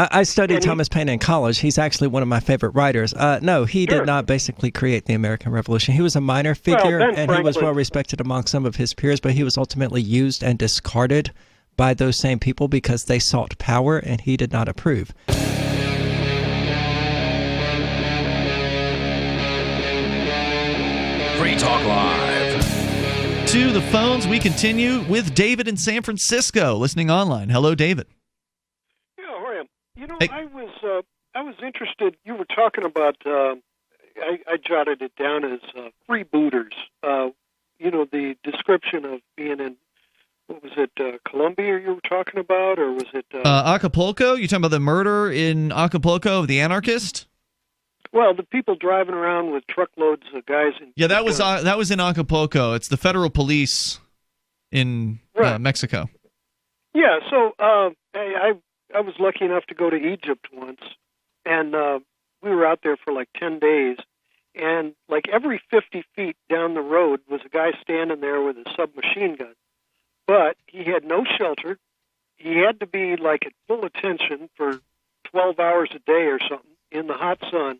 I studied Thomas Paine in college. He's actually one of my favorite writers. No, he did not basically create the American Revolution. He was a minor figure, and he was well respected among some of his peers, but he was ultimately used and discarded by those same people because they sought power, and he did not approve. Free Talk Live. To the phones, we continue with David in San Francisco, listening online. Hello, David. Yeah, how are you? You know, hey. I was interested. You were talking about. I jotted it down as freebooters. You know, the description of being in. What was it? Colombia you were talking about, or was it Acapulco? You talking about the murder in Acapulco of the Anarchist? Well, the people driving around with truckloads of guys. That was in Acapulco. It's the federal police in Mexico. Yeah, so I was lucky enough to go to Egypt once, and we were out there for like 10 days, and like every 50 feet down the road was a guy standing there with a submachine gun, but he had no shelter. He had to be like at full attention for 12 hours a day or something in the hot sun.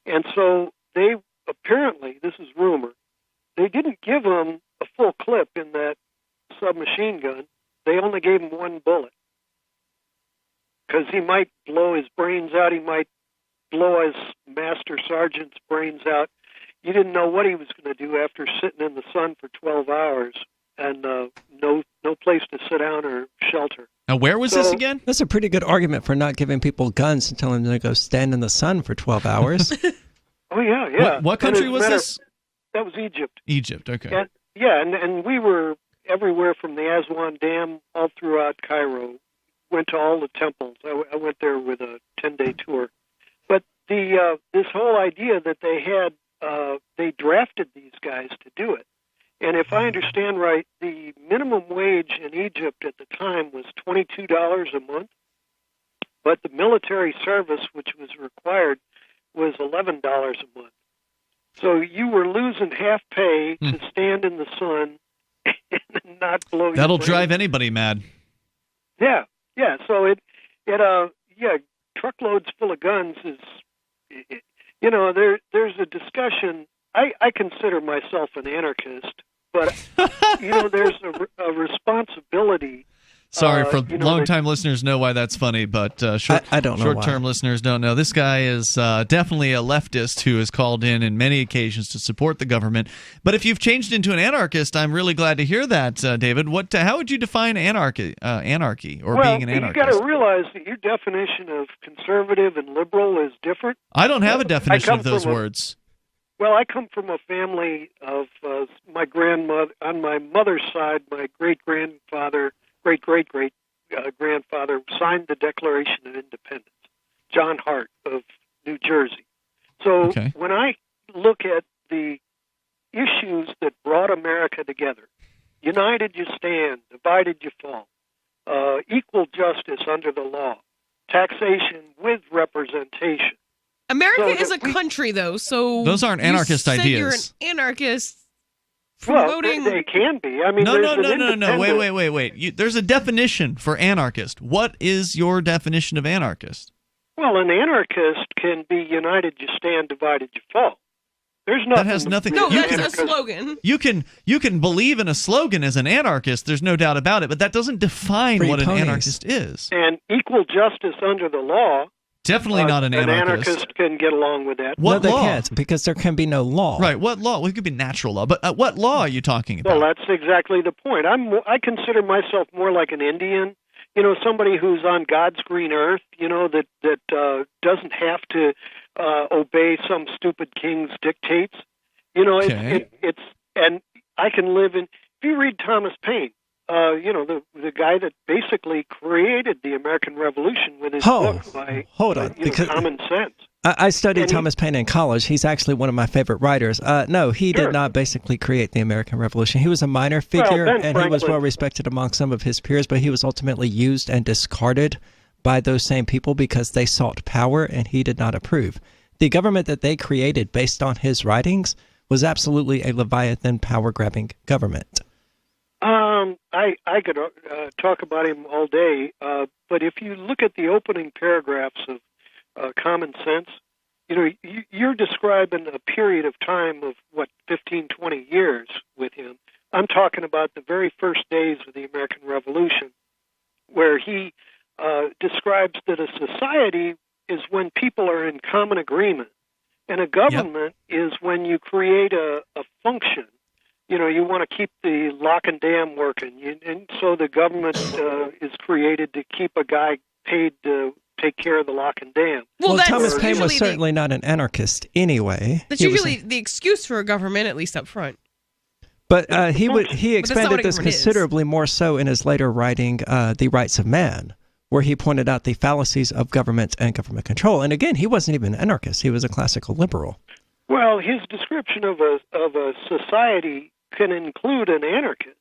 And so they apparently, this is rumor, they didn't give him a full clip in that submachine gun. They only gave him one bullet because he might blow his brains out. He might blow his master sergeant's brains out. You didn't know what he was going to do after sitting in the sun for 12 hours and no place to sit down or shelter. Now, where was this again? That's a pretty good argument for not giving people guns and telling them to go stand in the sun for 12 hours. Oh, yeah. What country was this? That was Egypt. Egypt, okay. And we were everywhere from the Aswan Dam all throughout Cairo. Went to all the temples. I went there with a 10-day tour. But this whole idea that they had, they drafted these guys to do it. And if I understand right, the minimum wage in Egypt at the time was $22 a month, but the military service, which was required, was $11 a month. So you were losing half pay to stand in the sun and not blow. That'll drive anybody mad. Yeah. So truckloads full of guns is, there's a discussion. I consider myself an anarchist, but there's a responsibility. Sorry, for long-time listeners know why that's funny, but I don't know short-term listeners don't know. This guy is definitely a leftist who has called in many occasions to support the government. But if you've changed into an anarchist, I'm really glad to hear that, David. How would you define anarchy or being an anarchist? You got to realize that your definition of conservative and liberal is different. I don't have a definition of those words. Well, I come from a family of my grandmother. On my mother's side, my great-grandfather, great-great-great-grandfather signed the Declaration of Independence, John Hart of New Jersey. So when I look at the issues that brought America together, united you stand, divided you fall, equal justice under the law, taxation with representation. America is a country, though, so those aren't anarchist ideas. You're an anarchist promoting. Well, they can be. I mean, no. Wait. There's a definition for anarchist. What is your definition of anarchist? Well, an anarchist can be united you stand, divided you fall. There's nothing. That has nothing. No, that's a slogan. You can believe in a slogan as an anarchist. There's no doubt about it, but that doesn't define what an anarchist is. And equal justice under the law. Definitely not an anarchist. An anarchist can get along with that. What law? They can't, because there can be no law. Right, what law? Well, it could be natural law, but what law are you talking about? Well, that's exactly the point. I consider myself more like an Indian, somebody who's on God's green earth, that doesn't have to obey some stupid king's dictates. It's and I can live in. If you read Thomas Paine, the guy that basically created the American Revolution with his book by Common Sense. I studied Thomas Paine in college. He's actually one of my favorite writers. No, he did not basically create the American Revolution. He was a minor figure, and he was well respected among some of his peers, but he was ultimately used and discarded by those same people because they sought power, and he did not approve. The government that they created based on his writings was absolutely a Leviathan power-grabbing government. I could talk about him all day, but if you look at the opening paragraphs of Common Sense, you're describing a period of time of, 15, 20 years with him. I'm talking about the very first days of the American Revolution, where he describes that a society is when people are in common agreement, and a government is when you create a function. You want to keep the lock and dam working, and so the government is created to keep a guy paid to take care of the lock and dam. Well, Thomas Paine was certainly not an anarchist anyway. That's usually the excuse for a government, at least up front. But he expanded this considerably more so in his later writing, The Rights of Man, where he pointed out the fallacies of government and government control. And again, he wasn't even an anarchist; he was a classical liberal. Well, his description of a society can include an anarchist,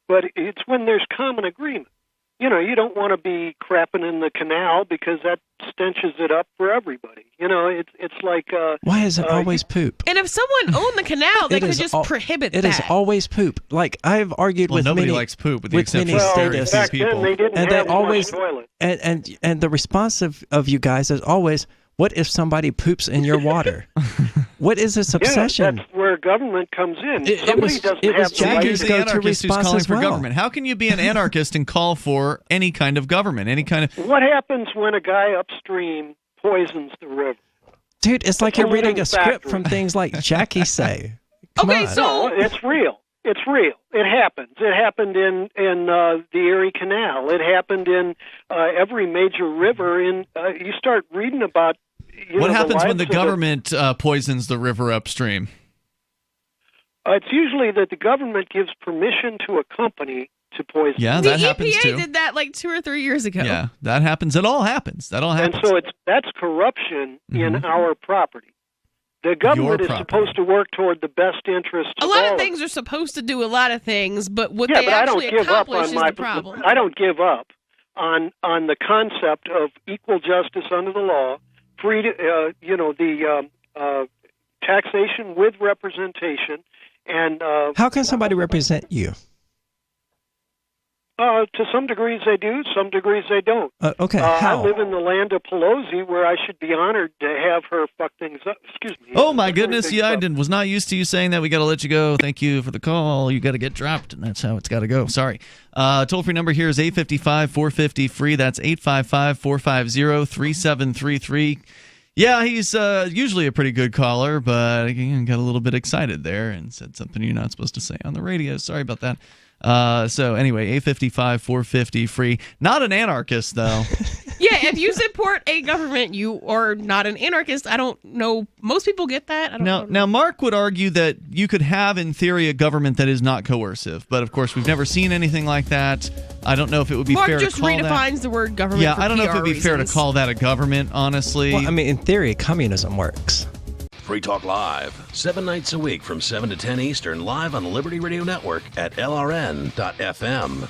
but it's when there's common agreement. You don't want to be crapping in the canal because that stenches it up for everybody. It's like why is it always poop? And if someone owned the canal, they could just prohibit that. It is always poop. Like I've argued with nobody many, likes poop with the exception of various people. They didn't and have they always toilet. And the response of you guys is always, what if somebody poops in your water? What is this obsession? Yeah, that's where government comes in. It was Jackie's go-to response calling as well. for government. How can you be an anarchist and call for any kind of government? What happens when a guy upstream poisons the river? Dude, it's like you're reading a script from things like Jackie say. Come on. No, it's real. It's real. It happens. It happened in the Erie Canal. It happened in every major river. You start reading about. What happens when the government poisons the river upstream? It's usually that the government gives permission to a company to poison. Yeah, that happens EPA too. did that like 2 or 3 years ago. Yeah, that happens. It all happens. That all happens. And so that's corruption in our property. The government is supposed to work toward the best interest of all. A lot of of things are supposed to do a lot of things, but what they actually accomplish is the problem. I don't give up on the concept of equal justice under the law, taxation with representation, and how can somebody represent you? To some degrees they do, some degrees they don't. Okay, how? I live in the land of Pelosi, where I should be honored to have her fuck things up. Excuse me. Oh my goodness, I was not used to you saying that. We got to let you go. Thank you for the call. You got to get dropped, and that's how it's got to go. Sorry. Toll-free number here is 855-450-FREE. That's 855-450-3733. Yeah, he's usually a pretty good caller, but again, got a little bit excited there and said something you're not supposed to say on the radio. Sorry about that. So anyway, 855-450-FREE. Not an anarchist, though. Yeah, if you support a government, you are not an anarchist. I don't know. Most people get that. I don't know. Now, Mark would argue that you could have, in theory, a government that is not coercive. But, of course, we've never seen anything like that. I don't know if it would be fair to call that. Mark just redefines the word government. Yeah, for I don't know if it would be fair to reasons. call that a government, honestly. Well, I mean, in theory, communism works. Free Talk Live, 7 nights a week from 7 to 10 Eastern, live on the Liberty Radio Network at LRN.FM.